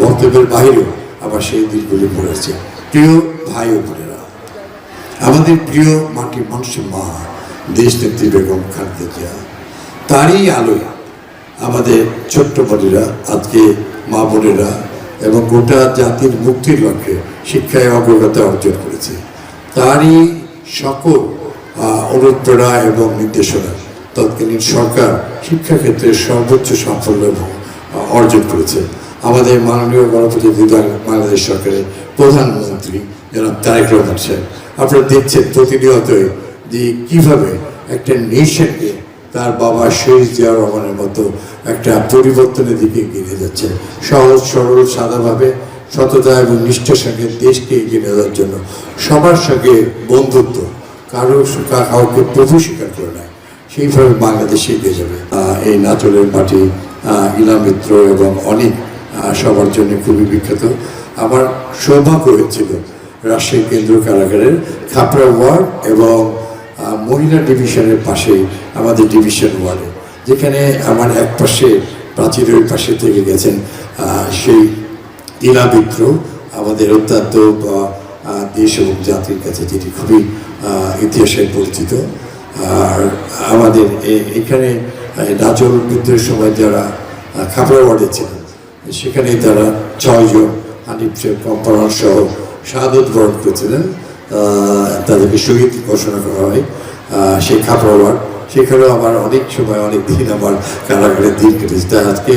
বক্তব্যের বাইরেও আবার সেই দিনগুলি পড়েছে। প্রিয় ভাই ও বোনেরা, আমাদের প্রিয় মাটি মানুষের মা দেশনেত্রী বেগম খালেদা জিয়া, তারই আলোয় আমাদের ছোট্ট বোনেরা আজকে মা বোনেরা এবং গোটা জাতির মুক্তির লক্ষ্যে শিক্ষায় অগ্রগতি অর্জন করেছে। তারই সকল অনুপ্রেরণা এবং নির্দেশনা তৎকালীন সরকার শিক্ষাক্ষেত্রে সর্বোচ্চ সাফল্য অর্জন করেছে। আমাদের মাননীয় গণপ্রজাতন্ত্রী বাংলাদেশ সরকারের প্রধানমন্ত্রী জনাব তারেক রহমান সাহেব, আপনারা দেখছেন প্রতিনিয়তই যে কীভাবে একটা নেশনকে তার বাবা শহীদ জিয়া রহমানের মতো একটা পরিবর্তনের দিকে এগিয়ে যাচ্ছে। সহজ সরল সাদাভাবে সততা এবং নিষ্ঠার সঙ্গে দেশকে এগিয়ে নিয়ে যাওয়ার জন্য সবার সঙ্গে বন্ধুত্ব, কাউকে প্রভু স্বীকার করে নেয়, সেইভাবে বাংলাদেশ এগিয়ে যাবে। এই নাটোরের মাটি ইলা মিত্র এবং অনেক সবার জন্য খুবই বিখ্যাত। আমার সৌভাগ্য হয়েছিল রাজশাহী কেন্দ্রীয় কারাগারের খাপড়া ওয়ার্ড এবং মহিলা ডিভিশনের পাশে আমাদের ডিভিশন ওয়ার্ডে, যেখানে আমার এক পাশে প্রাচীরের ওই পাশে থেকে গেছেন সেই ইলা মিত্র, আমাদের অত্যন্ত দেশ এবং জাতির কাছে যেটি খুবই ইতিহাসে পরিচিত। আর আমাদের এখানে নাজল বিদ্রোহের সময় যারা খাপড়া ওয়ার্ডে ছিলেন, সেখানে তারা 6 জন হানিফ কম্পাউন্ড সহ শাহাদত বরণ করেছিলেন, তাদেরকে শহীদ ঘোষণা করা হয় সেই খাপড়া ওয়ার্ড। সেখানেও আমার অনেক সময় অনেক দিন আমার কারাগারের দিন কেটেছে। আজকে